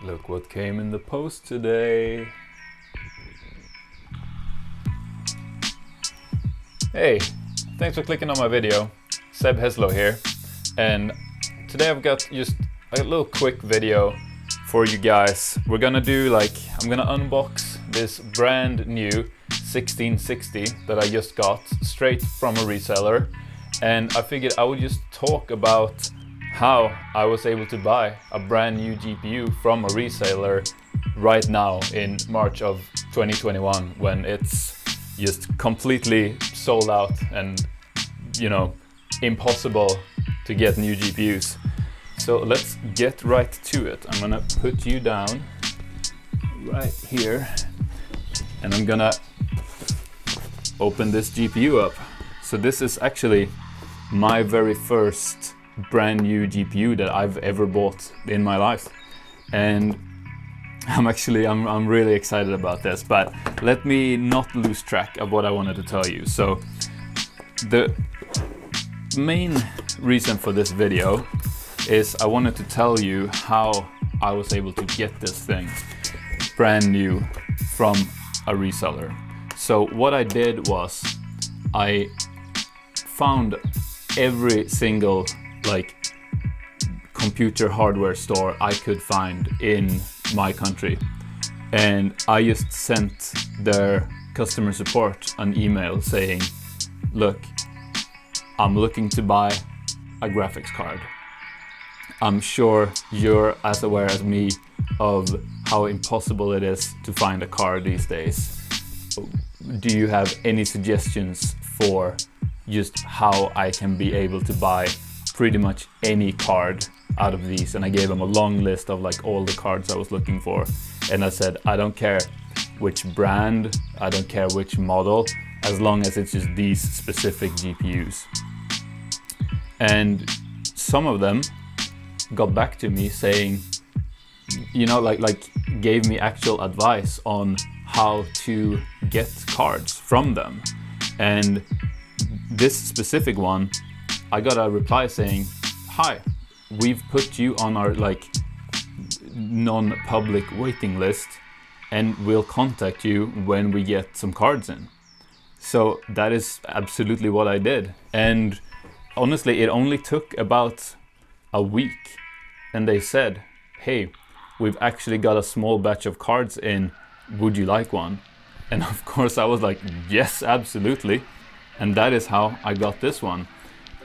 Look what came in the post today. Hey, thanks for clicking on my video. 𝗧-𝗦𝗪𝗧 here, and today I've got just a little quick video for you guys. We're gonna do I'm gonna unbox this brand new 1660 that I just got straight from a reseller, and I figured I would just talk about how I was able to buy a brand new GPU from a reseller right now in March of 2021, when it's just completely sold out and, you know, impossible to get new GPUs. So let's get right to it. I'm gonna put you down right here and I'm gonna open this GPU up. So this is actually my very first brand new GPU that I've ever bought in my life, and I'm really excited about this, but let me not lose track of what I wanted to tell you. So the main reason for this video is I wanted to tell you how I was able to get this thing brand new from a reseller. So what I did was I found every single computer hardware store I could find in my country, and I just sent their customer support an email saying, look, I'm looking to buy a graphics card. I'm sure you're as aware as me of how impossible it is to find a card these days. Do you have any suggestions for just how I can be able to buy pretty much any card out of these? And I gave them a long list of all the cards I was looking for, and I said, I don't care which brand, I don't care which model, as long as it's just these specific GPUs. And some of them got back to me saying, you know, gave me actual advice on how to get cards from them. And this specific one, I got a reply saying, hi, we've put you on our non-public waiting list and we'll contact you when we get some cards in. So that is absolutely what I did. And honestly, it only took about a week, and they said, hey, we've actually got a small batch of cards in, would you like one? And of course I was like, yes, absolutely. And that is how I got this one.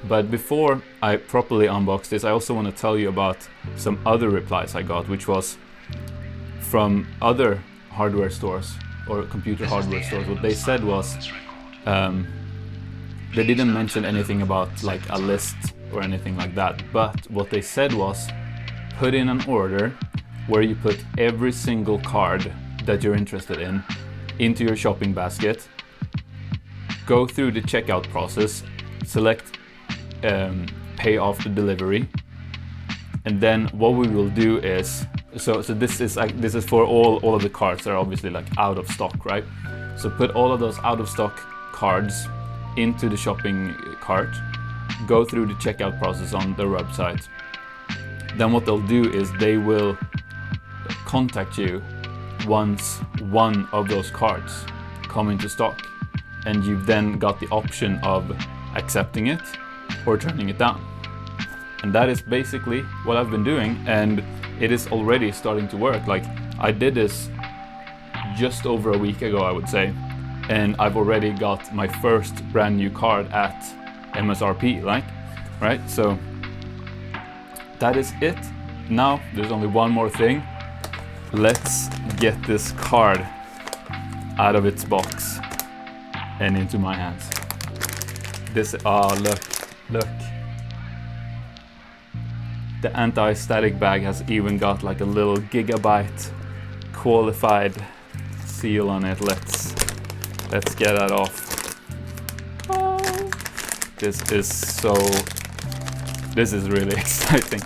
But before I properly unbox this, I also want to tell you about some other replies I got, which was from other hardware stores or computer hardware stores. What they said was, they didn't mention anything about a list or anything like that, but what they said was, put in an order where you put every single card that you're interested in into your shopping basket, go through the checkout process, select pay off the delivery, and then what we will do is, so this is for all of the cards that are obviously out of stock, right? So put all of those out of stock cards into the shopping cart, go through the checkout process on their website. Then what they'll do is they will contact you once one of those cards come into stock, and you've then got the option of accepting it or turning it down. And that is basically what I've been doing, and it is already starting to work. I did this just over a week ago, I would say, and I've already got my first brand new card at MSRP, right? So that is it. Now there's only one more thing. Let's get this card out of its box and into my hands. Look. The anti-static bag has even got a little Gigabyte qualified seal on it. Let's get that off. Oh, this is really exciting.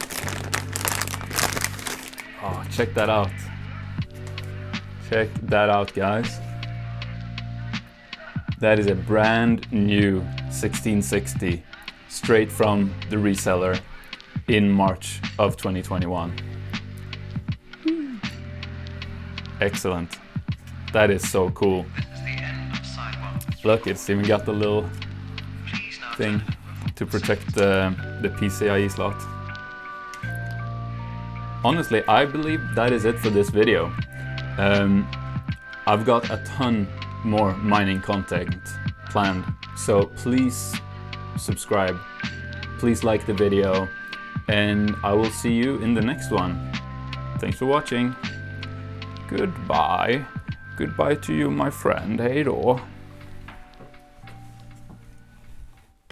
Oh, check that out. Check that out, guys. That is a brand new 1660 straight from the reseller in March of 2021. Excellent. That is so cool. Look, it's even got the little thing to protect the PCIe slot. Honestly, I believe that is it for this video. I've got a ton more mining content planned, so please subscribe, please like the video, and I will see you in the next one. Thanks for watching. Goodbye. Goodbye to you, my friend. Hej då.